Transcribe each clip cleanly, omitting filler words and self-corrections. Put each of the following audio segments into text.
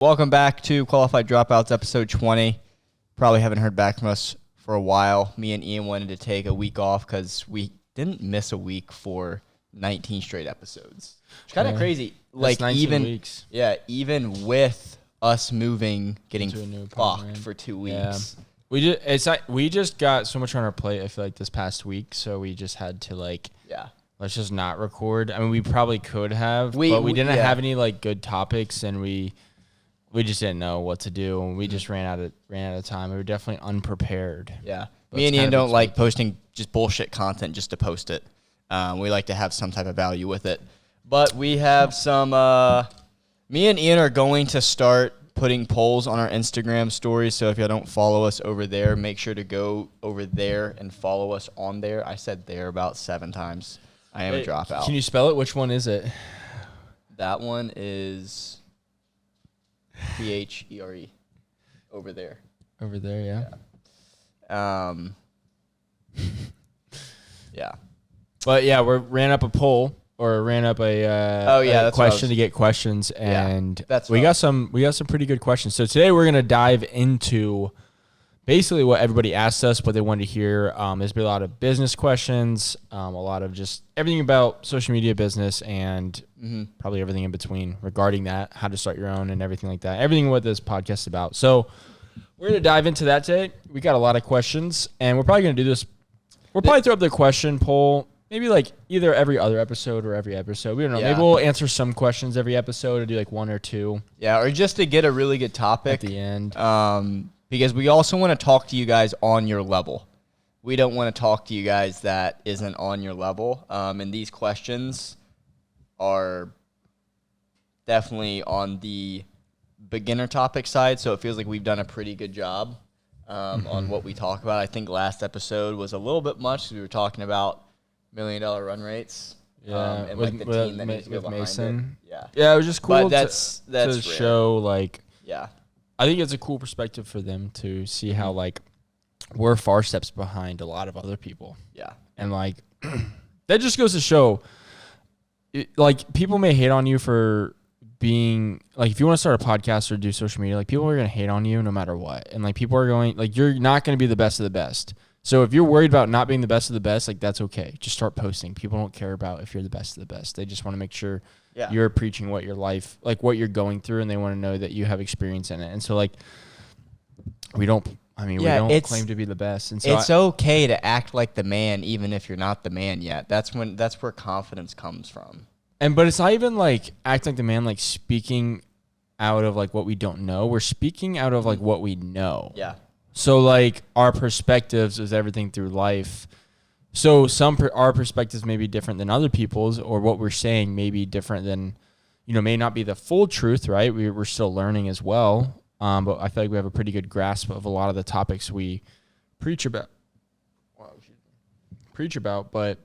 Welcome back to Qualified Dropouts, episode 20. Probably haven't heard back from us for a while. Me and Ian wanted to take a week off because we didn't miss a week for 19 straight episodes. It's kind of crazy. Like 19 weeks. Yeah, even with us moving, getting Into a new fucked apartment. for 2 weeks. Yeah. We just got so much on our plate, I feel like, this past week, so we just had to let's just not record. I mean, we probably could have, but we didn't have any good topics, and we just didn't know what to do, and we just ran out of time. We were definitely unprepared. Yeah. Me and Ian don't like posting just bullshit content just to post it. We like to have some type of value with it. But we have some me and Ian are going to start putting polls on our Instagram stories, so if y'all don't follow us over there, make sure to go over there and follow us on there. I said there about 7 times. I am a dropout. Can you spell it? Which one is it? That one is THERE. Over there. Over there, yeah. Yeah. But yeah, we ran up a poll or ran up a question to get questions, and we got some pretty good questions. So today we're gonna dive into basically what everybody asked us, what they wanted to hear. There's been a lot of business questions, a lot of just everything about social media business, and probably everything in between regarding that, how to start your own and everything like that. Everything what this podcast is about. So we're going to dive into that today. We got a lot of questions, and we're probably going to do this. We'll probably throw up the question poll, maybe either every other episode or every episode. We don't know. Yeah. Maybe we'll answer some questions every episode or do 1 or 2. Yeah, or just to get a really good topic at the end. Because we also want to talk to you guys on your level. We don't want to talk to you guys that isn't on your level. And these questions are definitely on the beginner topic side, so it feels like we've done a pretty good job on what we talk about. I think last episode was a little bit much because we were talking about $1 million run rates. Yeah, and the team that needs to go behind Mason. it. Yeah. Yeah, it was just cool but that's to show yeah. I think it's a cool perspective for them to see how we're far steps behind a lot of other people. Yeah. And that just goes to show people may hate on you for being if you want to start a podcast or do social media, people are going to hate on you no matter what. And people are going you're not going to be the best of the best. So if you're worried about not being the best of the best, that's okay. Just start posting. People don't care about if you're the best of the best. They just want to make sure you're preaching what your life, what you're going through, and they want to know that you have experience in it. And so we don't claim to be the best. And so it's okay to act like the man even if you're not the man yet. That's where confidence comes from. But it's not even act like the man, speaking out of what we don't know. We're speaking out of what we know. Yeah. So our perspectives is everything through life. So our perspectives may be different than other people's, or what we're saying may be different than, may not be the full truth, right? We're still learning as well. But I feel like we have a pretty good grasp of a lot of the topics we preach about. But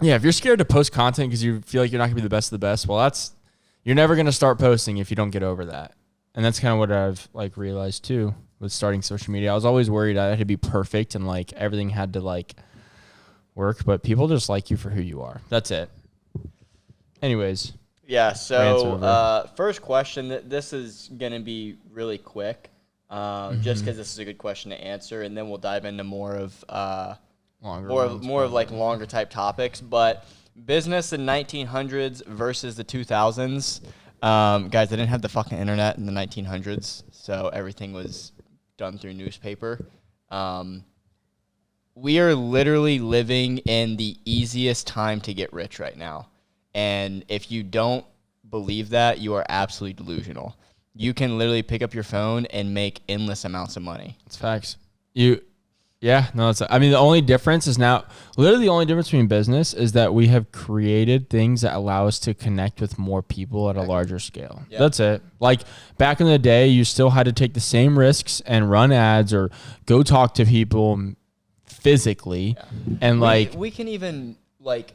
yeah, if you're scared to post content because you feel like you're not gonna be the best of the best, well, you're never gonna start posting if you don't get over that. And that's kind of what I've realized too with starting social media. I was always worried I had to be perfect and everything had to work, but people just like you for who you are. That's it. Anyways. Yeah, so first question, this is going to be really quick, just because this is a good question to answer, and then we'll dive into more of longer type topics. But business in 1900s versus the 2000s. Guys, they didn't have the fucking internet in the 1900s, so everything was done through newspaper. We are literally living in the easiest time to get rich right now. And if you don't believe that, you are absolutely delusional. You can literally pick up your phone and make endless amounts of money. It's facts. The only difference is now, literally the only difference between business is that we have created things that allow us to connect with more people at a larger scale. Yep. That's it. Back in the day, you still had to take the same risks and run ads or go talk to people physically. Yeah. And we can even let's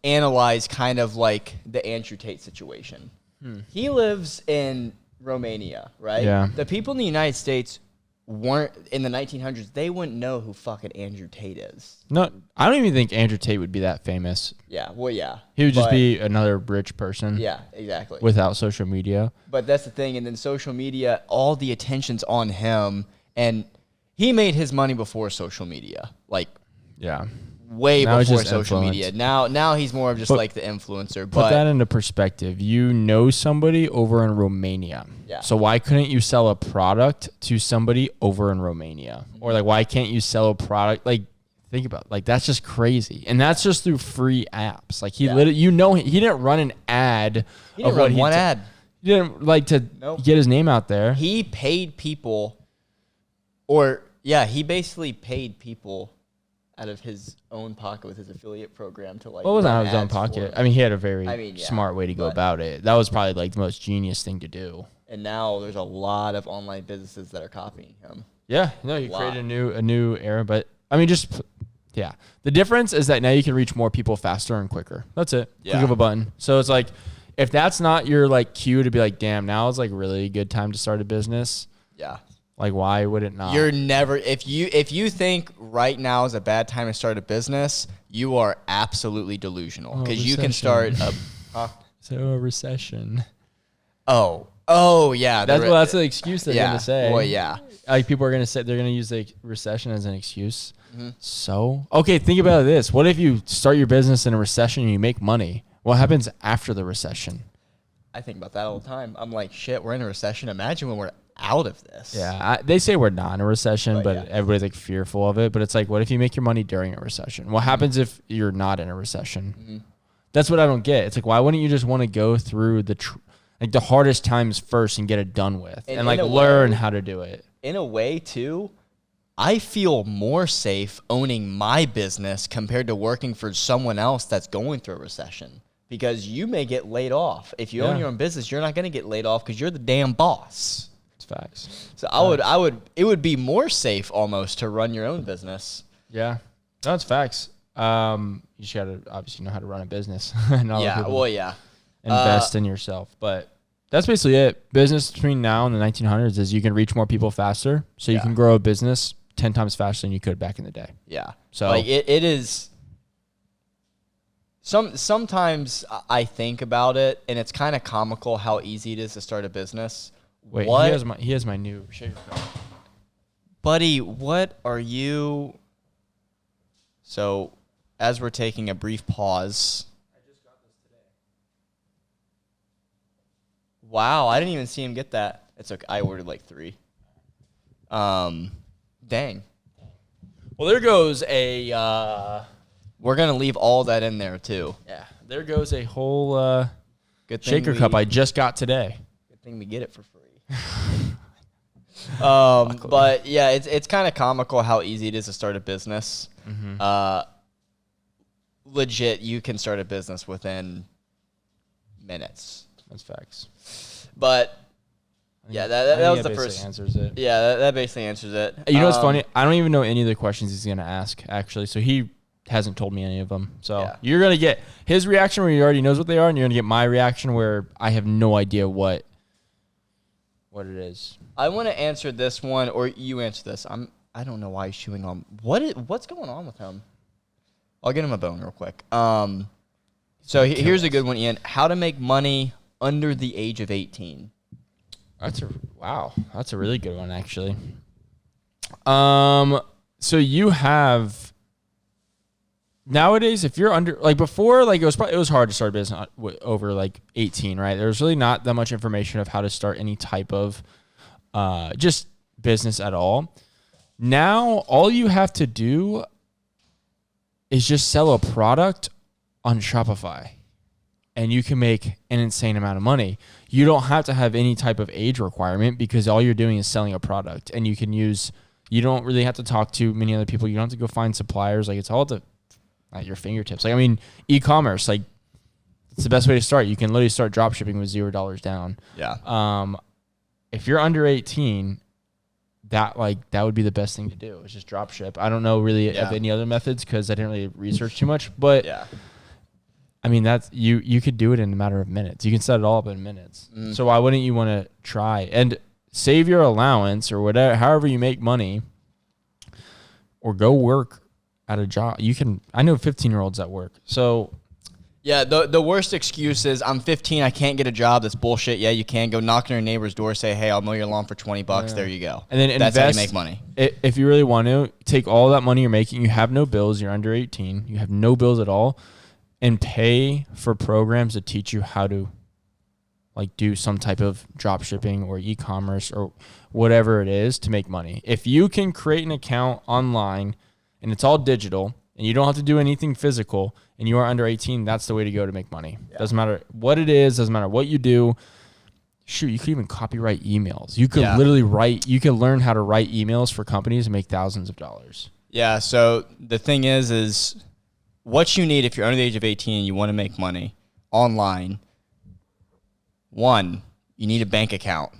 analyze kind of the Andrew Tate situation. He lives in Romania, right? Yeah. The people in the United States weren't in the 1900s, they wouldn't know who fucking Andrew Tate is. No, I don't even think Andrew Tate would be that famous. Yeah, well, yeah. He would just be another rich person. Yeah, exactly. Without social media. But that's the thing. And then social media, all the attention's on him. And he made his money before social media. Like, yeah. Way now before social media. Now he's more of just like the influencer. Put that into perspective. You know somebody over in Romania. Yeah. So why couldn't you sell a product to somebody over in Romania? Mm-hmm. Or like why can't you sell a product? Like think about it. Like that's just crazy. And that's just through free apps. Like he literally, he didn't run an ad. He didn't run one ad. He didn't like to get his name out there. He paid people he basically paid people out of his own pocket with his affiliate program to like. What was out of his own pocket? I mean, he had a very smart way to go about it. That was probably like the most genius thing to do. And now there's a lot of online businesses that are copying him. Yeah, no, he created a new era, but I mean, the difference is that now you can reach more people faster and quicker. That's it. Yeah. Click of a button. So it's like, if that's not your like cue to be like, damn, now is like really a good time to start a business. Yeah. Like, why would it not? You're never if you think right now is a bad time to start a business, you are absolutely delusional because you can start a recession. Oh yeah, that's the excuse they're gonna say. Well, yeah, like people are gonna say they're gonna use the recession as an excuse. Mm-hmm. So okay, think about this: what if you start your business in a recession and you make money? What happens after the recession? I think about that all the time. I'm like, shit, we're in a recession. Imagine when we're out of this. Yeah, they say we're not in a recession, but everybody's like fearful of it. But it's like, what if you make your money during a recession? What happens if you're not in a recession? Mm-hmm. That's what I don't get. It's like, why wouldn't you just want to go through the hardest times first and get it done with and like learn how to do it? In a way, too, I feel more safe owning my business compared to working for someone else that's going through a recession. Because you may get laid off. If you own your own business, you're not going to get laid off because you're the damn boss. It's facts. So it would be more safe almost to run your own business. Yeah, that's facts. You just got to obviously know how to run a business. Invest in yourself. But that's basically it. Business between now and the 1900s is you can reach more people faster. So you can grow a business 10 times faster than you could back in the day. Yeah. So like it is. Sometimes I think about it, and it's kind of comical how easy it is to start a business. Wait, he has my new shaker cup. Buddy, what are you... So, as we're taking a brief pause... I just got this today. Wow, I didn't even see him get that. It's okay. I ordered like 3. Dang. Well, there goes a... We're going to leave all that in there, too. Yeah. There goes a whole shaker cup I just got today. Good thing we get it for free. But, yeah, it's kind of comical how easy it is to start a business. Mm-hmm. Legit, you can start a business within minutes. That's facts. But... Yeah, that was the first. Answers it. Yeah, that basically answers it. You know what's funny? I don't even know any of the questions he's going to ask, actually. So he hasn't told me any of them. So you're going to get his reaction where he already knows what they are, and you're going to get my reaction where I have no idea what it is. I want to answer this one, or you answer this. I don't know why he's chewing on. What's going on with him? I'll get him a bone real quick. So here's a good one, Ian. How to make money under the age of 18. That's a really good one, actually. So you have nowadays, if you're under, like before, like it was hard to start a business over like 18, right? There's really not that much information of how to start any type of just business at all. Now, all you have to do is just sell a product on Shopify, and you can make an insane amount of money. You don't have to have any type of age requirement because all you're doing is selling a product, and you don't really have to talk to many other people. You don't have to go find suppliers. Like, it's all at your fingertips. Like, I mean, e-commerce, like, it's the best way to start. You can literally start drop shipping with $0 down. Yeah. If you're under 18, that would be the best thing to do. It's just drop ship. I don't know really of any other methods because I didn't really research too much, but I mean, that's you could do it in a matter of minutes. You can set it all up in minutes. So why wouldn't you want to try? And save your allowance or whatever, however you make money, or go work at a job. I know 15-year-olds that work. So yeah, the worst excuse is I'm 15, I can't get a job. That's bullshit. Yeah, you can go knock on your neighbor's door, say, hey, I'll mow your lawn for $20. Yeah. There you go. And then that's how you make money. If you really want to, take all that money you're making. You have no bills. You're under 18. You have no bills at all, and pay for programs that teach you how to like do some type of drop shipping or e-commerce or whatever it is to make money. If you can create an account online and it's all digital and you don't have to do anything physical and you are under 18, that's the way to go to make money. Yeah. Doesn't matter what it is, doesn't matter what you do. Shoot, you could even copyright emails. You could you can learn how to write emails for companies and make thousands of dollars. Yeah, so the thing is what you need if you're under the age of 18 and you want to make money online. 1, you need a bank account.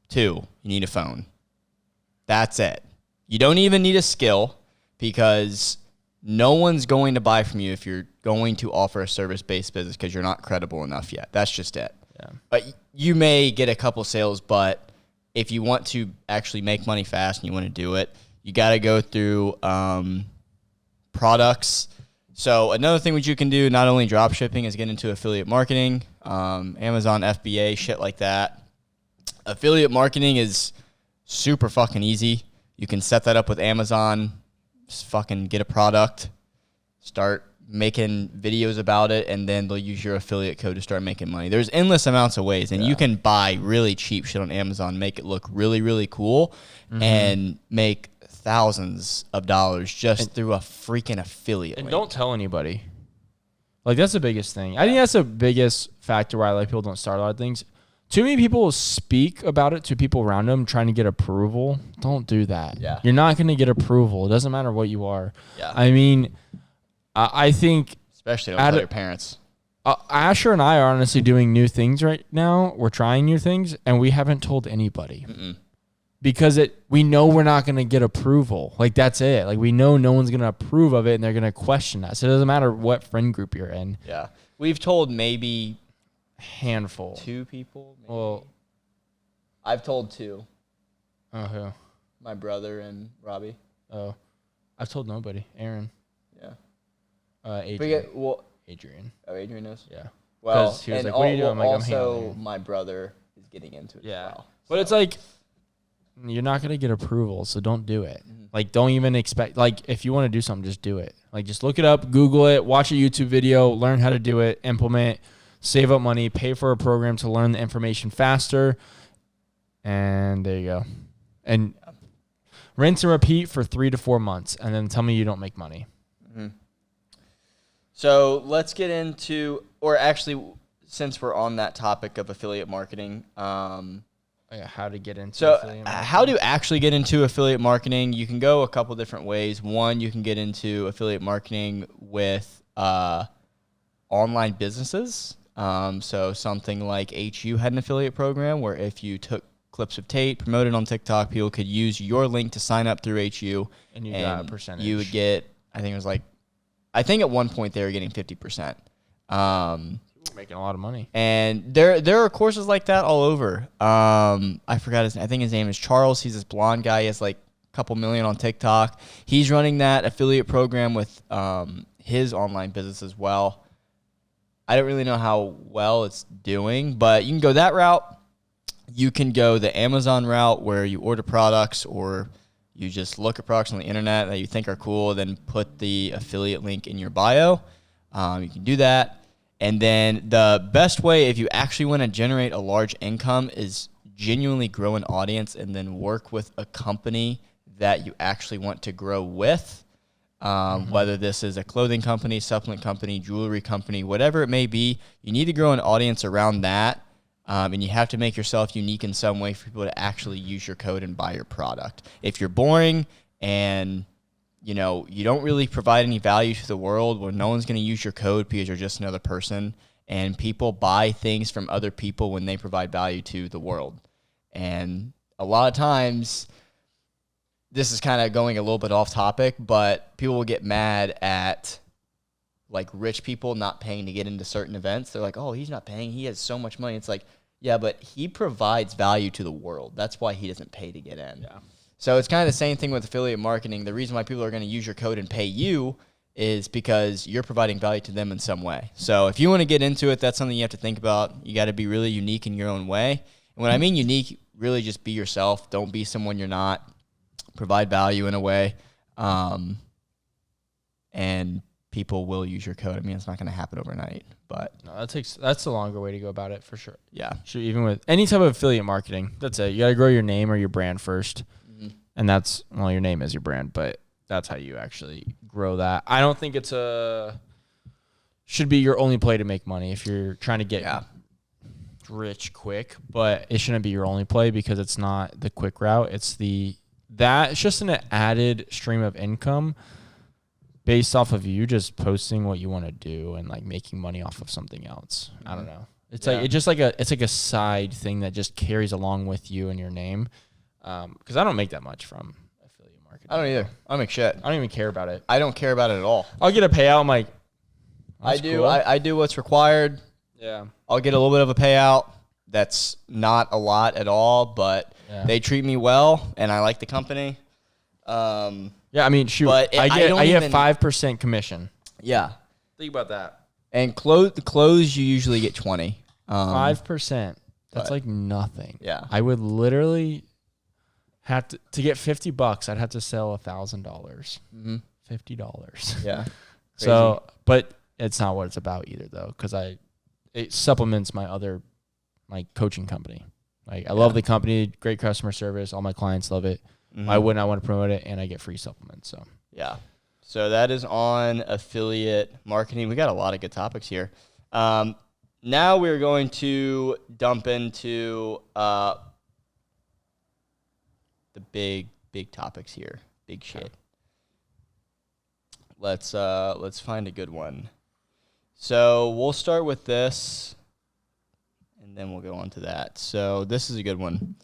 2, you need a phone. That's it. You don't even need a skill because no one's going to buy from you if you're going to offer a service-based business because you're not credible enough yet. That's just it. Yeah. But you may get a couple sales, but if you want to actually make money fast and you want to do it, you got to go through products. So another thing which you can do, not only drop shipping, is get into affiliate marketing, Amazon FBA, shit like that. Affiliate marketing is super fucking easy. You can set that up with Amazon, just fucking get a product, start making videos about it, and then they'll use your affiliate code to start making money. There's endless amounts of ways, and you can buy really cheap shit on Amazon, make it look really, really cool, and make thousands of dollars just through a freaking affiliate link. Don't tell anybody. Like, that's the biggest thing. I think that's the biggest factor why people don't start a lot of things. Too many people will speak about it to people around them trying to get approval. Don't do that. Yeah. You're not going to get approval. It doesn't matter what you are. Yeah. I mean, I think... Especially don't tell your parents. Asher and I are honestly doing new things right now. We're trying new things, and we haven't told anybody. Because we know we're not going to get approval. Like, that's it. Like, we know no one's going to approve of it, and they're going to question us. So it doesn't matter what friend group you're in. Yeah. We've told maybe... handful. 2 people, maybe. Well, I've told 2. Oh, who? My brother and Robbie. Oh. I've told nobody. Aaron. Yeah. Adrian. Adrian. Oh, Adrian knows? Yeah. Well, he was like, what are you doing? I'm like, also, my brother is getting into it as well. But it's like, you're not going to get approval, so don't do it. Like, don't even expect, like, if you want to do something, just do it. Like, just look it up, Google it, watch a YouTube video, learn how to do it, implement, save up money, pay for a program to learn the information faster, and there you go. And rinse and repeat for 3 to 4 months, and then tell me you don't make money. So let's get into, or actually, since we're on that topic of affiliate marketing, how to get into affiliate marketing. How to actually get into affiliate marketing, you can go a couple different ways. One, you can get into affiliate marketing with online businesses. So something like HU had an affiliate program where if you took clips of Tate, promoted on TikTok, people could use your link to sign up through HU. And you got a percentage. You would get, I think at one point they were getting 50%. Making a lot of money. And there are courses like that all over. I forgot his name. I think his name is Charles. He's this blonde guy. He has like a couple million on TikTok. He's running that affiliate program with his online business as well. I don't really know how well it's doing, but you can go that route. You can go the Amazon route where you order products or you just look at products on the internet that you think are cool, then put the affiliate link in your bio. You can do that. And then the best way, if you actually want to generate a large income, is genuinely grow an audience and then work with a company that you actually want to grow with. Whether this is a clothing company, supplement company, jewelry company, whatever it may be, you need to grow an audience around that. And you have to make yourself unique in some way for people to actually use your code and buy your product. If you're boring and you don't really provide any value to the world, well, no one's going to use your code because you're just another person. And people buy things from other people when they provide value to the world. And a lot of times, this is kind of going a little bit off topic, but people will get mad at like rich people not paying to get into certain events. They're like, oh, he's not paying. He has so much money. It's like, Yeah, but he provides value to the world. That's why he doesn't pay to get in. Yeah. So it's kind of the same thing with affiliate marketing. The reason why people are going to use your code and pay you is because you're providing value to them in some way. So if you want to get into it, that's something you have to think about. You got to be really unique in your own way. And when I mean unique, really just be yourself. Don't be someone you're not. Provide value in a way. And people will use your code. I mean, it's not going to happen overnight, but no, that's the longer way to go about it for sure. Yeah. Sure, even with any type of affiliate marketing, that's it. You got to grow your name or your brand first. Mm-hmm. And that's, well, your name is your brand, but that's how you actually grow that. I don't think should be your only play to make money if you're trying to get rich quick, but it shouldn't be your only play because it's not the quick route. It's just an added stream of income based off of you just posting what you want to do and like making money off of something else. Mm-hmm. I don't know. It's like a side thing that just carries along with you and your name. Because I don't make that much from affiliate marketing. I don't either. I don't make shit. I don't even care about it. I don't care about it at all. I'll get a payout. I'm like, I do. Cool. I do what's required. Yeah. I'll get a little bit of a payout. That's not a lot at all, but they treat me well, and I like the company. Yeah, I mean, shoot, I get 5% commission. Yeah. Think about that. And the close, you usually get 20. 5%. That's like nothing. Yeah. I would literally have to get $50. I'd have to sell $1,000. Mm-hmm. $50. Yeah. So, but it's not what it's about either, though, because it supplements my coaching company. Like I love the company, great customer service. All my clients love it. Mm-hmm. Why wouldn't I want to promote it? And I get free supplements. So yeah. So that is on affiliate marketing. We got a lot of good topics here. Now we're going to dump into the big topics here. Big shit. Let's find a good one. So we'll start with this, and then we'll go on to that. So this is a good one.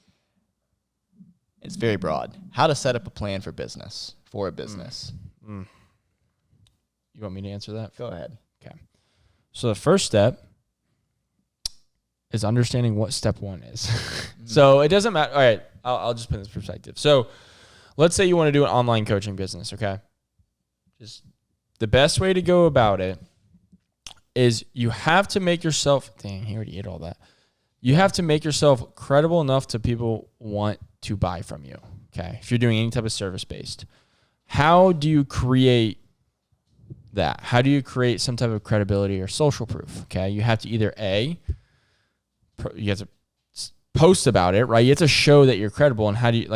It's very broad. How to set up a plan for a business. You want me to answer that? Go ahead. Okay. So the first step is understanding what step one is. So it doesn't matter. All right. I'll just put this perspective. So let's say you want to do an online coaching business. Okay. Just the best way to go about it is you have to make yourself, dang, he already ate all that. You have to make yourself credible enough to people want to buy from you. Okay. If you're doing any type of service based, how do you create that? How do you create some type of credibility or social proof? Okay. You have to either you have to post about it, right? You have to show that you're credible. And how do you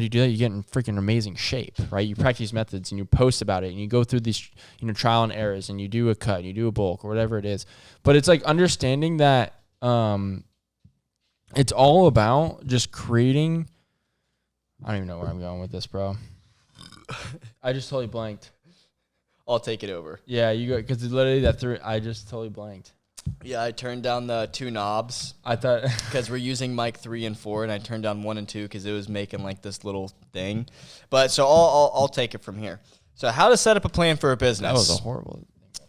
do that? You get in freaking amazing shape, right? You practice methods and you post about it and you go through these, trial and errors and you do a cut, and you do a bulk or whatever it is. But it's like understanding that, it's all about just creating. I don't even know where I'm going with this, bro. I just totally blanked. I'll take it over. Yeah, you go, because literally I just totally blanked. Yeah, I turned down the 2 knobs. I thought because we're using mic 3 and 4, and I turned down 1 and 2 because it was making like this little thing. But so I'll take it from here. So how to set up a plan for a business? That was a horrible.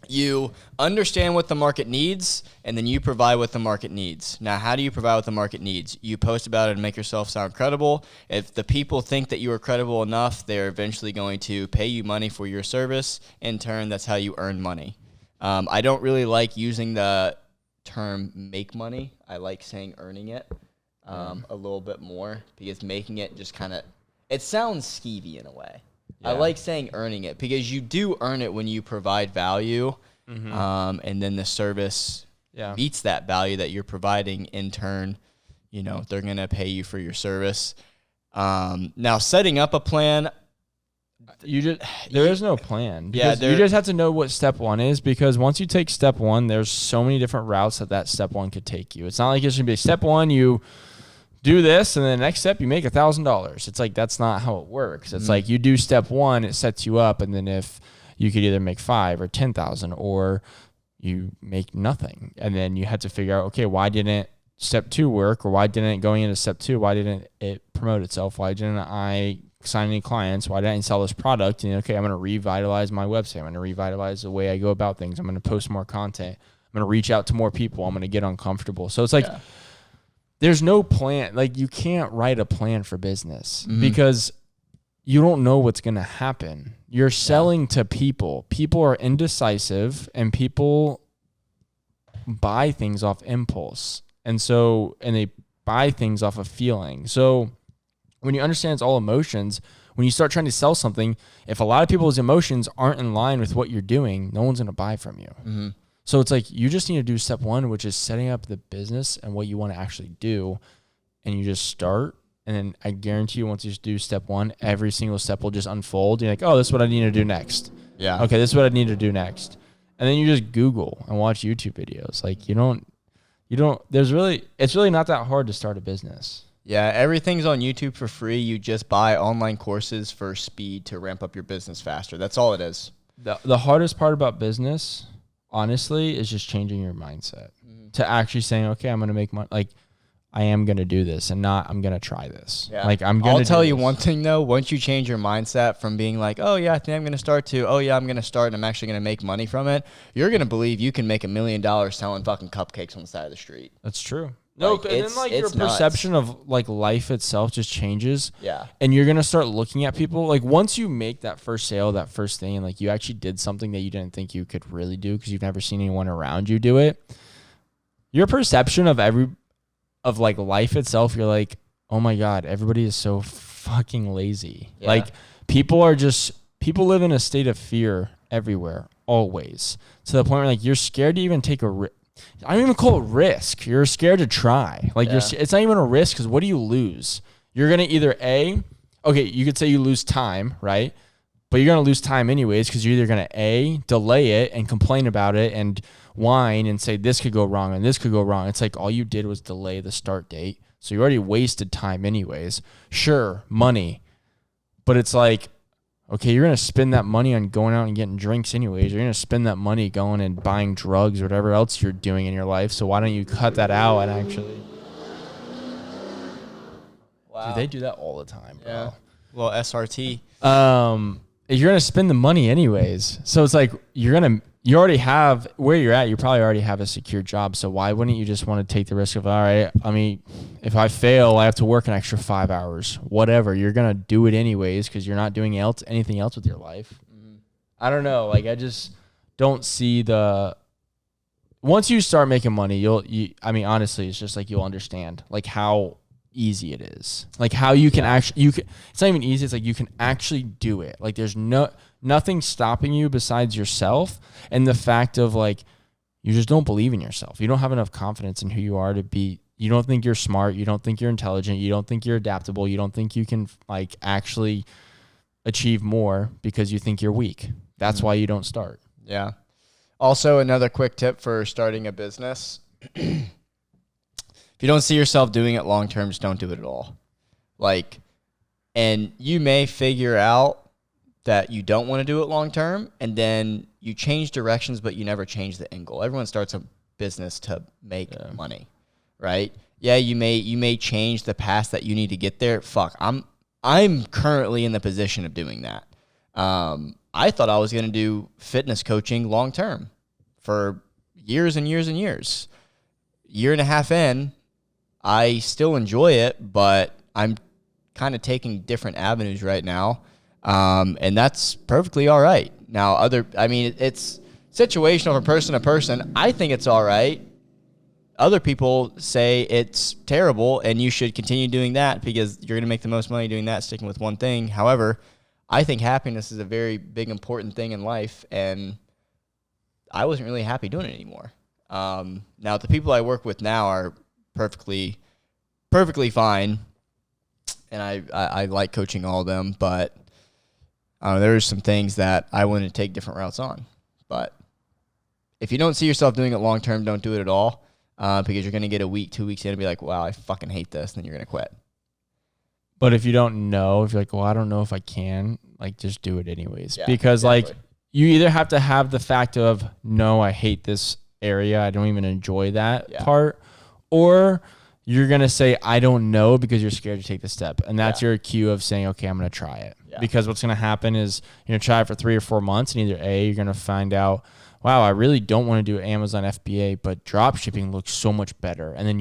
You understand what the market needs, and then you provide what the market needs. Now, how do you provide what the market needs? You post about it and make yourself sound credible. If the people think that you are credible enough, they're eventually going to pay you money for your service. In turn, that's how you earn money. I don't really like using the term make money. I like saying earning it a little bit more, because making it just kind of, it sounds skeevy in a way. Yeah. I like saying earning it because you do earn it when you provide value, and then the service meets that value that you're providing. In turn, they're going to pay you for your service. Now, setting up a plan, there is no plan. You just have to know what step one is, because once you take step one, there's so many different routes that step one could take you. It's not like it's going to be step one, you do this, and then the next step you make $1,000. It's like, that's not how it works. It's like you do step one, it sets you up, and then if you could either make 5 or 10,000, or you make nothing, and then you had to figure out, okay, why didn't step 2 work, or why didn't going into step 2, why didn't it promote itself? Why didn't I sign any clients? Why didn't I sell this product? And okay, I'm going to revitalize my website. I'm going to revitalize the way I go about things. I'm going to post more content. I'm going to reach out to more people. I'm going to get uncomfortable. So it's like, there's no plan. Like, you can't write a plan for business because you don't know what's going to happen. You're selling to people. People are indecisive, and people buy things off impulse. And they buy things off of feeling. So when you understand it's all emotions, when you start trying to sell something, if a lot of people's emotions aren't in line with what you're doing, no one's going to buy from you. Mm-hmm. So it's like, you just need to do step one, which is setting up the business and what you want to actually do. And you just start. And then I guarantee you, once you do step one, every single step will just unfold. You're like, oh, this is what I need to do next. Yeah. Okay, this is what I need to do next. And then you just Google and watch YouTube videos. Like, it's really not that hard to start a business. Yeah, everything's on YouTube for free. You just buy online courses for speed to ramp up your business faster. That's all it is. The hardest part about business, honestly, is just changing your mindset to actually saying, okay, I'm going to make money. Like, I am going to do this and not I'm going to try this. Yeah. Like, I'll tell you one thing, though. Once you change your mindset from being like, oh, yeah, I think I'm going to start, to, oh, yeah, I'm going to start and I'm actually going to make money from it, you're going to believe you can make $1 million selling fucking cupcakes on the side of the street. That's true. No, like, and then like your perception of like life itself just changes. Yeah. And you're going to start looking at people. Like, once you make that first sale, that first thing, and like you actually did something that you didn't think you could really do because you've never seen anyone around you do it, your perception of like life itself, you're like, oh my God, everybody is so fucking lazy. Yeah. Like, people live in a state of fear everywhere, always, to the point where like you're scared to even take a risk. I don't even call it risk. You're scared to try. Like, it's not even a risk, because what do you lose? You're going to either you could say you lose time, right? But you're going to lose time anyways, because you're either going to delay it and complain about it and whine and say this could go wrong and this could go wrong. It's like all you did was delay the start date. So you already wasted time anyways. Sure, money. But it's like, okay, you're going to spend that money on going out and getting drinks anyways. You're going to spend that money going and buying drugs or whatever else you're doing in your life. So why don't you cut that out and actually... Wow. Dude, they do that all the time, bro. Yeah. Well, SRT. You're going to spend the money anyways. So it's like you already have, where you're at, you probably already have a secure job. So why wouldn't you just want to take the risk of, all right, I mean, if I fail, I have to work an extra 5 hours, whatever. You're going to do it anyways because you're not doing anything else with your life. Mm-hmm. I don't know. Like, I just don't see once you start making money, honestly, it's just like you'll understand like how easy it is. Like, how you can it's not even easy. It's like you can actually do it. Like, there's nothing stopping you besides yourself and the fact of like, you just don't believe in yourself. You don't have enough confidence in who you are you don't think you're smart. You don't think you're intelligent. You don't think you're adaptable. You don't think you can like actually achieve more because you think you're weak. That's why you don't start. Yeah. Also, another quick tip for starting a business. If you don't see yourself doing it long term, just don't do it at all. Like, and you may figure out that you don't want to do it long term, and then you change directions, but you never change the end goal. Everyone starts a business to make money, right? Yeah, you may change the path that you need to get there. Fuck, I'm currently in the position of doing that. I thought I was going to do fitness coaching long term for years and years and years. Year and a half in, I still enjoy it, but I'm kind of taking different avenues right now, and that's perfectly all right. Now, it's situational from person to person. I think it's all right. Other people say it's terrible, and you should continue doing that because you're going to make the most money doing that, sticking with one thing. However, I think happiness is a very big, important thing in life, and I wasn't really happy doing it anymore. Now, the people I work with now are perfectly fine, and I like coaching all of them, but there's some things that I want to take different routes on. But if you don't see yourself doing it long term, don't do it at all, because you're going to get a week, 2 weeks in and be like, wow, I fucking hate this, and then you're going to quit. But if you don't know, if you're like, well, I don't know if I can, like, just do it anyways. Yeah, because exactly. Like, you either have to have the fact of, no, I hate this area, I don't even enjoy that part, or you're going to say, I don't know, because you're scared to take the step. And that's your cue of saying, okay, I'm going to try it. Yeah. Because what's going to happen is you're going to try it for 3 or 4 months, and either A, you're going to find out, wow, I really don't want to do Amazon FBA, but drop shipping looks so much better. And then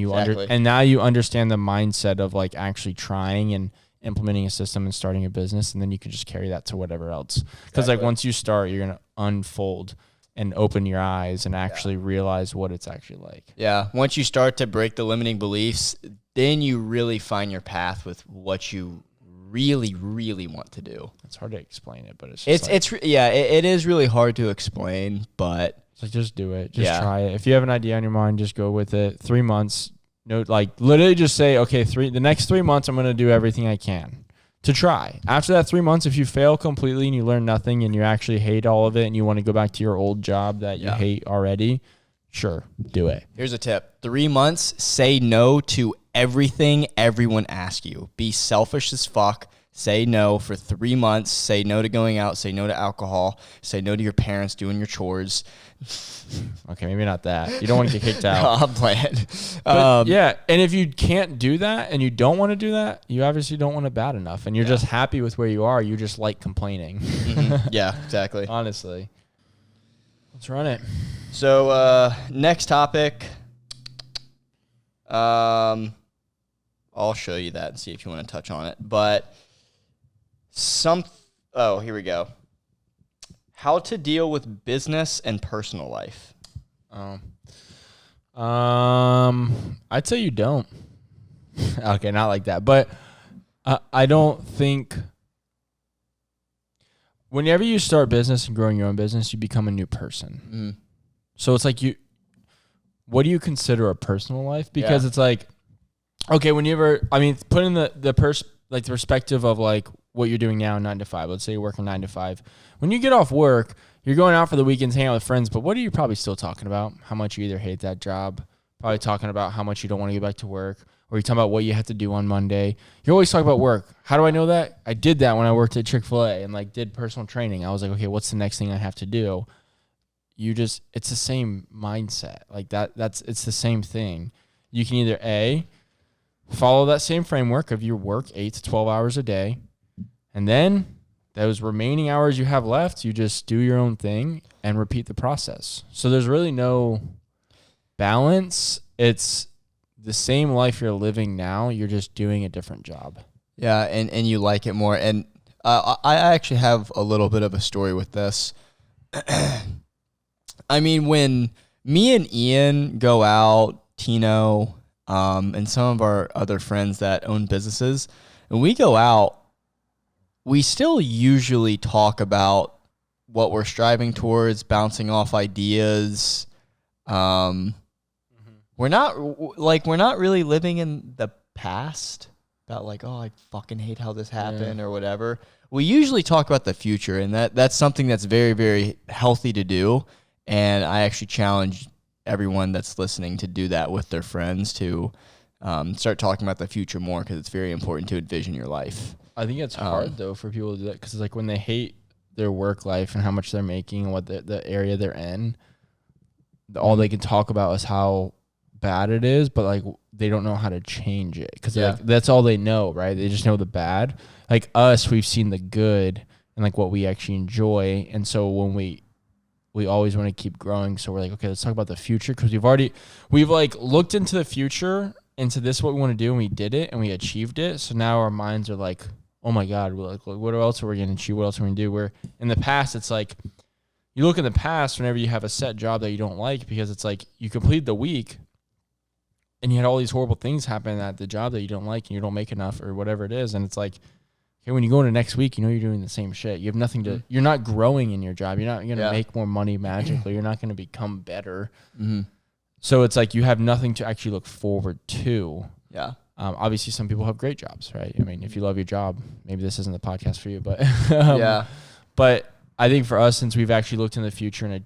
and now you understand the mindset of like actually trying and implementing a system and starting a business, and then you can just carry that to whatever else. Because like once you start, you're gonna unfold and open your eyes and actually realize what it's actually like. Yeah. Once you start to break the limiting beliefs, then you really find your path with what you really, really want to do. It's hard to explain it, but it is really hard to explain, but it's like, just do it. Just try it. If you have an idea on your mind, just go with it. 3 months. No, like literally just say, okay, the next 3 months, I'm going to do everything I can to try. After that 3 months, if you fail completely and you learn nothing and you actually hate all of it and you want to go back to your old job that you hate already, sure, do it. Here's a tip. 3 months, say no to everything everyone asks you. Be selfish as fuck. Say no for 3 months. Say no to going out. Say no to alcohol. Say no to your parents doing your chores. Okay, maybe not that. You don't want to get kicked out. No, I'm playing. Yeah, and if you can't do that and you don't want to do that, you obviously don't want it bad enough. And you're just happy with where you are. You just like complaining. Mm-hmm. Yeah, exactly. Honestly. Let's run it. So next topic. I'll show you that and see if you want to touch on it. But here we go. How to deal with business and personal life. I'd say you don't. Okay, not like that. But I don't think whenever you start business and growing your own business, you become a new person. Mm. So it's like what do you consider a personal life? Because it's like, okay, put in the perspective of like what you're doing now, 9 to 5. Let's say you're working 9 to 5. When you get off work, you're going out for the weekends, hanging out with friends, but what are you probably still talking about? How much you either hate that job, probably talking about how much you don't want to get back to work, or you're talking about what you have to do on Monday. You're always talking about work. How do I know that? I did that when I worked at Chick-fil-A and like did personal training. I was like, okay, what's the next thing I have to do? It's the same mindset. Like it's the same thing. You can either follow that same framework of your work 8 to 12 hours a day, and then those remaining hours you have left, you just do your own thing and repeat the process. So there's really no balance. It's the same life you're living now. You're just doing a different job. Yeah, and you like it more. And I actually have a little bit of a story with this. I mean, when me and Ian go out, Tino, and some of our other friends that own businesses, and we go out, we still usually talk about what we're striving towards, bouncing off ideas. We're not really living in the past about like, oh, I fucking hate how this happened or whatever. We usually talk about the future, and that's something that's very, very healthy to do. And I actually challenge everyone that's listening to do that with their friends to start talking about the future more, because it's very important to envision your life. I think it's hard, though, for people to do that, because it's like when they hate their work life and how much they're making and what the area they're in, all they can talk about is how bad it is, but like they don't know how to change it, because like, that's all they know, right? They just know the bad. Like us, we've seen the good and like what we actually enjoy, and so when we always want to keep growing, so we're like, okay, let's talk about the future, because we've like looked into the future, into this what we want to do, and we did it and we achieved it. So now our minds are like, oh my God, we're like, what else are we going to achieve? What else are we going to do? Where in the past, it's like, you look in the past whenever you have a set job that you don't like, because it's like you complete the week and you had all these horrible things happen at the job that you don't like and you don't make enough or whatever it is. And it's like, okay, when you go into next week, you know you're doing the same shit. You have nothing to, you're not growing in your job. You're not going to make more money magically. You're not going to become better. Mm-hmm. So it's like you have nothing to actually look forward to. Yeah. Obviously, some people have great jobs, right? I mean, if you love your job, maybe this isn't the podcast for you, but But I think for us, since we've actually looked in the future and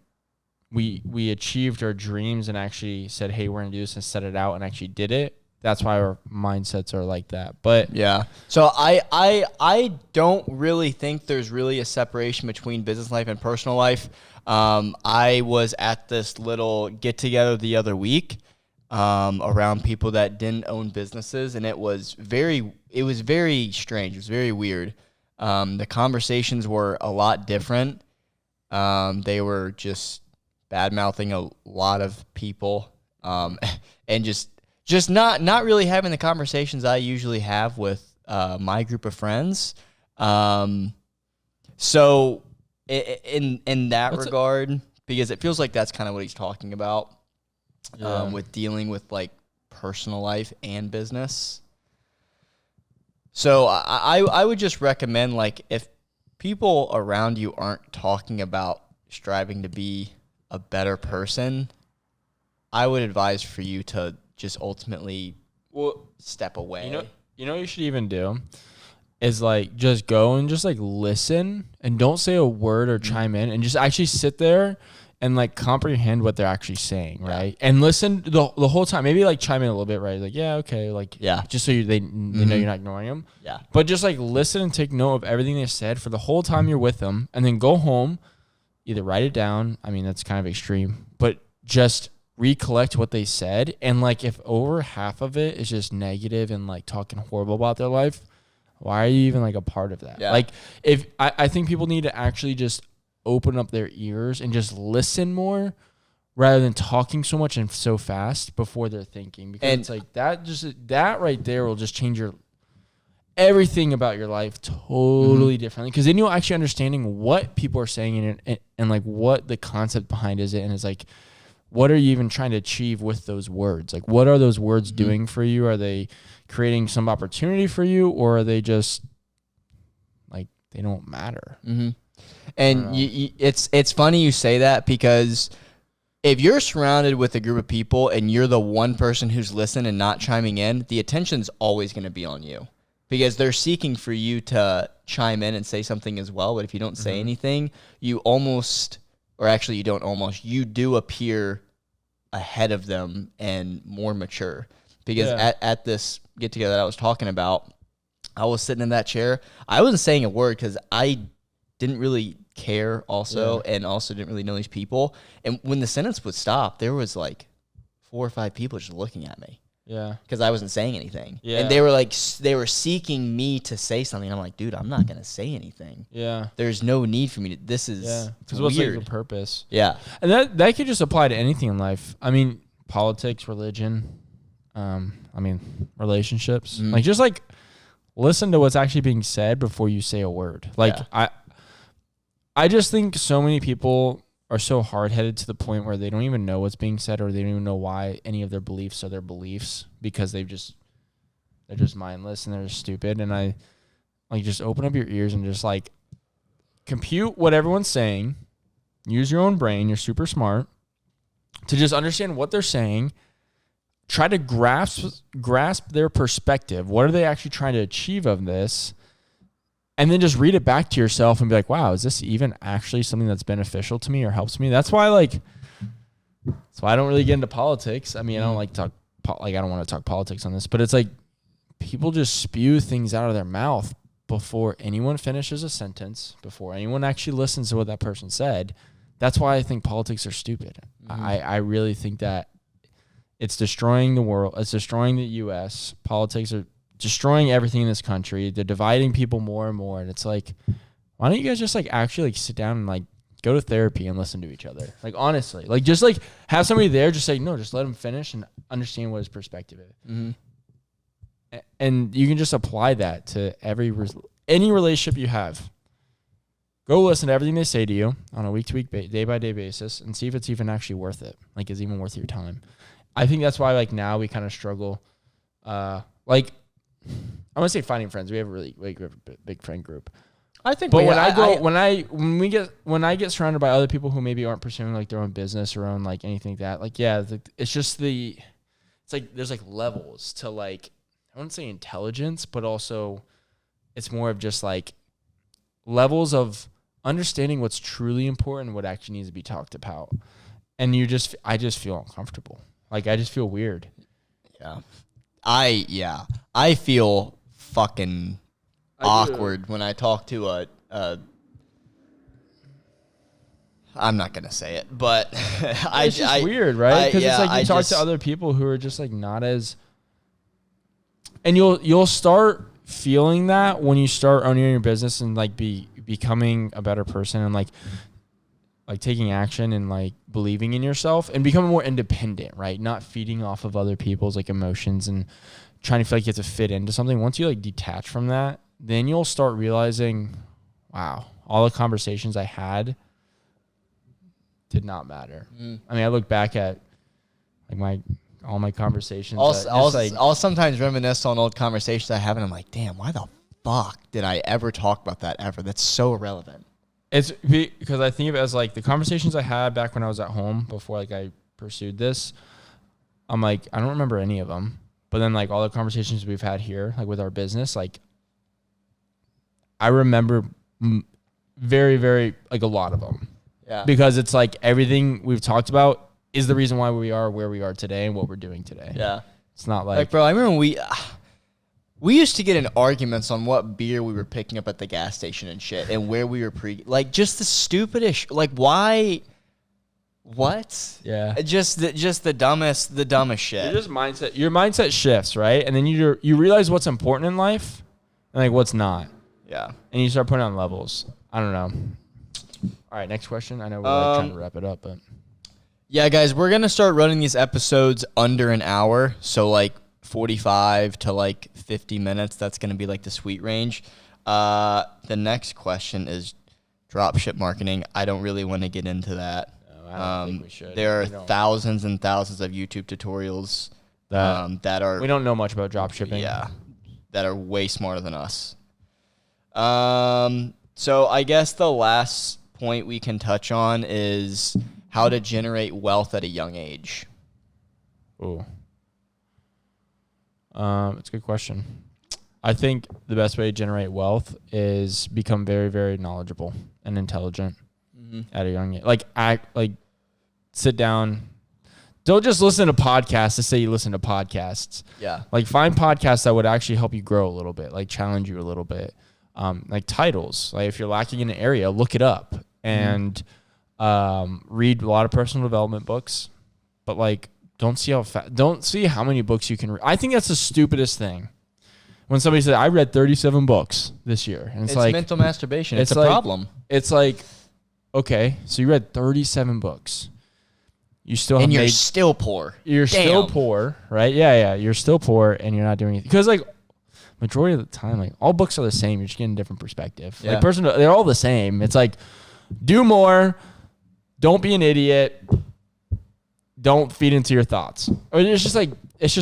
we achieved our dreams and actually said, hey, we're going to do this and set it out and actually did it, that's why our mindsets are like that. But yeah. So I don't really think there's really a separation between business life and personal life. I was at this little get together the other week around people that didn't own businesses, and it was very strange. It was very weird. The conversations were a lot different. They were just bad mouthing a lot of people, and just not really having the conversations I usually have with my group of friends. So in that regard, because it feels like that's kind of what he's talking about, with dealing with like personal life and business. So I would just recommend, like, if people around you aren't talking about striving to be a better person, I would advise for you to just ultimately step away. You know what you should even do is, like, just go and just, like, listen and don't say a word or chime in, and just actually sit there and, like, comprehend what they're actually saying, right? And listen the whole time. Maybe, like, chime in a little bit, right? Like, yeah, okay, like, just so they know you're not ignoring them. Yeah. But just, like, listen and take note of everything they said for the whole time you're with them, and then go home, either write it down. I mean, that's kind of extreme, but just recollect what they said. And, like, if over half of it is just negative and, like, talking horrible about their life, why are you even, like, a part of that? Yeah. Like, if I think people need to actually just open up their ears and just listen more rather than talking so much and so fast before they're thinking, because it's like that right there will just change everything about your life totally differently, because then you'll actually understanding what people are saying and like what the concept behind is it, and it's like, what are you even trying to achieve with those words? Like, what are those words doing for you? Are they creating some opportunity for you, or are they just like, they don't matter? And it's funny you say that, because if you're surrounded with a group of people and you're the one person who's listening and not chiming in, the attention's always going to be on you, because they're seeking for you to chime in and say something as well. But if you don't say anything, you do appear ahead of them and more mature. Because at this get together that I was talking about, I was sitting in that chair. I wasn't saying a word because I didn't really care and also didn't really know these people. And when the sentence would stop, there was like 4 or 5 people just looking at me. Yeah. Because I wasn't saying anything. Yeah. And they were seeking me to say something. I'm like, dude, I'm not going to say anything. Yeah. There's no need for me to, this is because what's like the purpose? Yeah. And that could just apply to anything in life. I mean, politics, religion, relationships. Like, just like listen to what's actually being said before you say a word. Like, I just think so many people are so hard-headed to the point where they don't even know what's being said, or they don't even know why any of their beliefs are their beliefs, because they're just mindless and they're just stupid. And I like, just open up your ears and just like compute what everyone's saying. Use your own brain. You're super smart to just understand what they're saying. Try to grasp their perspective. What are they actually trying to achieve of this? And then just read it back to yourself and be like, wow, is this even actually something that's beneficial to me or helps me? That's why I don't really get into politics. I mean, I don't like to talk, I don't want to talk politics on this, but it's like people just spew things out of their mouth before anyone finishes a sentence, before anyone actually listens to what that person said. That's why I think politics are stupid. I really think that it's destroying the world. It's destroying the U.S. Politics are destroying everything in this country. They're dividing people more and more. And it's like, why don't you guys just like actually like sit down and like go to therapy and listen to each other? Like, honestly, like, just like have somebody there, just say, no, just let him finish and understand what his perspective is. And you can just apply that to any relationship you have. Go listen to everything they say to you on a week-to-week, day-by-day basis, and see if it's even actually worth it. Like, is it even worth your time? I think that's why, like, now we kind of struggle. Like, I want to say finding friends. We have a really big friend group. I think, but when I get surrounded by other people who maybe aren't pursuing like their own business or own like anything like that, like, it's just it's like there's like levels to, like, I wouldn't say intelligence, but also it's more of just like levels of understanding what's truly important and what actually needs to be talked about. And I just feel uncomfortable. Like, I just feel weird. Yeah. I feel fucking awkward when I talk to I'm not gonna say it, but it's just weird, right? Because it's like you talk to other people who are just like not as, and you'll start feeling that when you start owning your business and like becoming a better person, and like like taking action and like believing in yourself and becoming more independent, right? Not feeding off of other people's like emotions and trying to feel like you have to fit into something. Once you like detach from that, then you'll start realizing, wow, all the conversations I had did not matter. I mean, I look back at like all my conversations. I'll sometimes reminisce on old conversations I have, and I'm like, damn, why the fuck did I ever talk about that ever? That's so irrelevant. It's because I think of it as like the conversations I had back when I was at home before like I pursued this. I'm like, I don't remember any of them. But then like all the conversations we've had here, like with our business, like I remember very, very like a lot of them. Yeah. Because it's like everything we've talked about is the reason why we are where we are today and what we're doing today. Yeah. It's not like bro, I remember we used to get in arguments on what beer we were picking up at the gas station and shit, and where we were like just the stupidest, like why, what? Yeah. Just the dumbest shit. Your mindset shifts, right? And then you realize what's important in life and like what's not. Yeah. And you start putting on levels. I don't know. All right, next question. I know we're like trying to wrap it up, but yeah, guys, we're gonna start running these episodes under an hour, so like 45 to like 50 minutes. That's gonna be like the sweet range. The next question is dropship marketing. I don't really want to get into that. No, I don't think we should. There are thousands and thousands of YouTube tutorials that are. We don't know much about dropshipping. Yeah, that are way smarter than us. So I guess the last point we can touch on is how to generate wealth at a young age. Ooh. It's a good question. I think the best way to generate wealth is become very, very knowledgeable and intelligent at a young age. Like sit down. Don't just listen to podcasts to say you listen to podcasts. Yeah. Like find podcasts that would actually help you grow a little bit, like challenge you a little bit. Like titles, like if you're lacking in an area, look it up and read a lot of personal development books, but like don't see how many books you can read. I think that's the stupidest thing. When somebody says, I read 37 books this year. And it's like mental masturbation. It's a problem. It's like, okay, so you read 37 books. You still you're still poor. You're still poor, right? Yeah. You're still poor and you're not doing anything. Because like majority of the time, like all books are the same. You're just getting a different perspective. Yeah. Like they're all the same. It's like, do more. Don't be an idiot. Don't feed into your thoughts. Or it's just like it's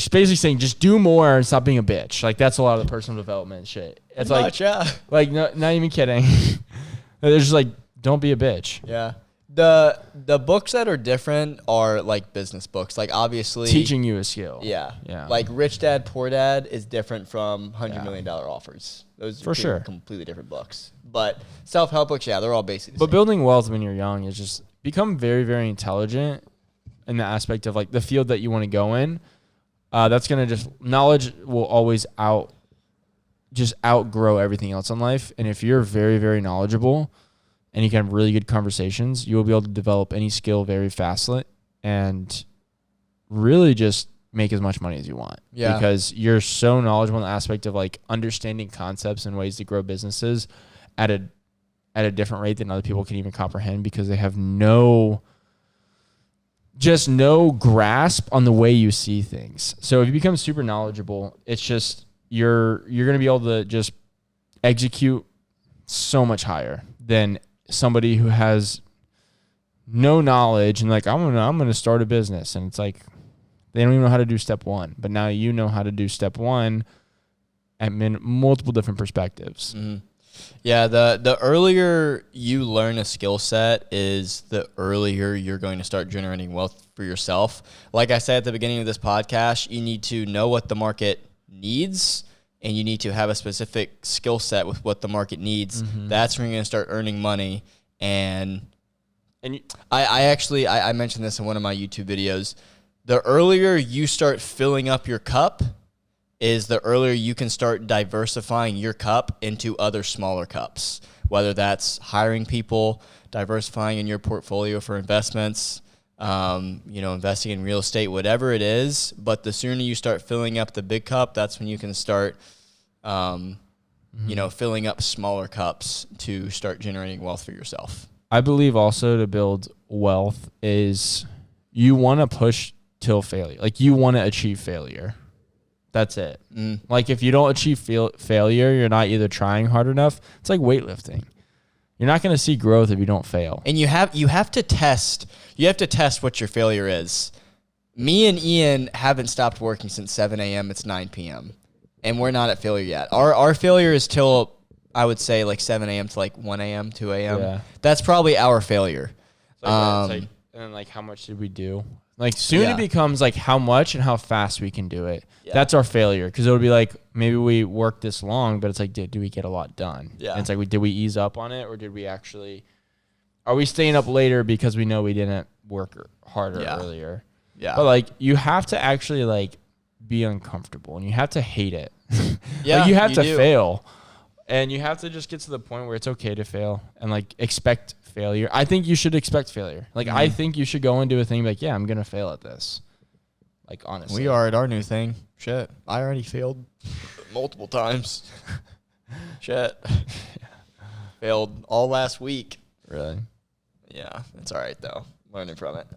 basically saying just do more and stop being a bitch. Like that's a lot of the personal development shit. It's like no, not even kidding. They're just like, don't be a bitch. Yeah. The books that are different are like business books. Like obviously teaching you a skill. Yeah. Yeah. Like Rich Dad Poor Dad is different from $100 million offers. Those for sure completely different books. But self-help books, yeah, they're all basically the But same. Building wealth when you're young is just become very, very intelligent in the aspect of like the field that you want to go in. That's going to knowledge will always outgrow everything else in life. And if you're very, very knowledgeable and you can have really good conversations, you will be able to develop any skill very fastly and really just make as much money as you want. Yeah. Because you're so knowledgeable in the aspect of like understanding concepts and ways to grow businesses at a different rate than other people can even comprehend because they have no grasp on the way you see things. So if you become super knowledgeable, it's just you're going to be able to just execute so much higher than somebody who has no knowledge and like I'm gonna start a business and it's like they don't even know how to do step one, but now you know how to do step one at multiple different perspectives. Mm-hmm. Yeah, the earlier you learn a skill set is the earlier you're going to start generating wealth for yourself. Like I said at the beginning of this podcast, you need to know what the market needs and you need to have a specific skill set with what the market needs. Mm-hmm. That's when you're going to start earning money. And I mentioned this in one of my YouTube videos. The earlier you start filling up your cup is the earlier you can start diversifying your cup into other smaller cups, whether that's hiring people, diversifying in your portfolio for investments, investing in real estate, whatever it is. But the sooner you start filling up the big cup, that's when you can start, filling up smaller cups to start generating wealth for yourself. I believe also to build wealth is you want to push till failure. Like you want to achieve failure. That's it. Like if you don't achieve failure, you're not either trying hard enough. It's like weightlifting. You're not going to see growth if you don't fail. And you have to test. You have to test what your failure is. Me and Ian haven't stopped working since 7 a.m. It's 9 p.m. and we're not at failure yet. Our failure is till I would say like 7 a.m. to like 1 a.m., 2 a.m. Yeah. That's probably our failure. And like how much did we do? Like soon it becomes like how much and how fast we can do it. Yeah. That's our failure, because it would be like maybe we worked this long, but it's like do we get a lot done? Yeah. And it's like did we ease up on it, or did we actually? Are we staying up later because we know we didn't work harder earlier? Yeah. But like you have to actually like be uncomfortable and you have to hate it. Yeah. Like you have to fail, and you have to just get to the point where it's okay to fail and like expect failure. I think you should expect failure. Like I think you should go into a thing like, yeah, I'm gonna fail at this. Like honestly, we are at our new thing. Shit, I already failed multiple times. Shit, failed all last week. Really? Yeah, it's all right though. Learning from it.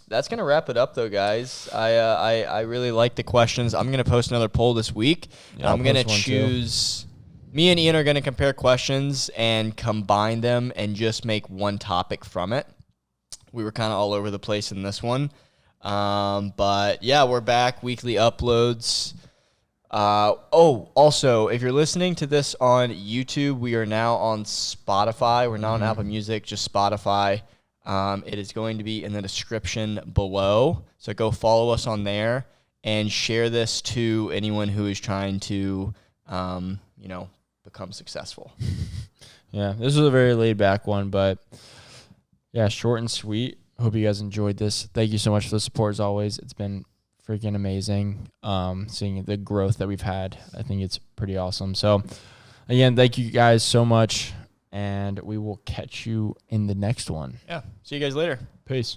That's gonna wrap it up though, guys. I really like the questions. I'm gonna post another poll this week. Yeah, I'm gonna choose. Me and Ian are going to compare questions and combine them and just make one topic from it. We were kind of all over the place in this one. But, yeah, we're back. Weekly uploads. Also, if you're listening to this on YouTube, we are now on Spotify. We're not on Apple Music, just Spotify. It is going to be in the description below. So go follow us on there and share this to anyone who is trying to, become successful. Yeah, this was a very laid back one, but yeah, short and sweet. Hope you guys enjoyed this. Thank you so much for the support as always. It's been freaking amazing seeing the growth that we've had. I think it's pretty awesome. So again, thank you guys so much, and we will catch you in the next one. Yeah, see you guys later. Peace.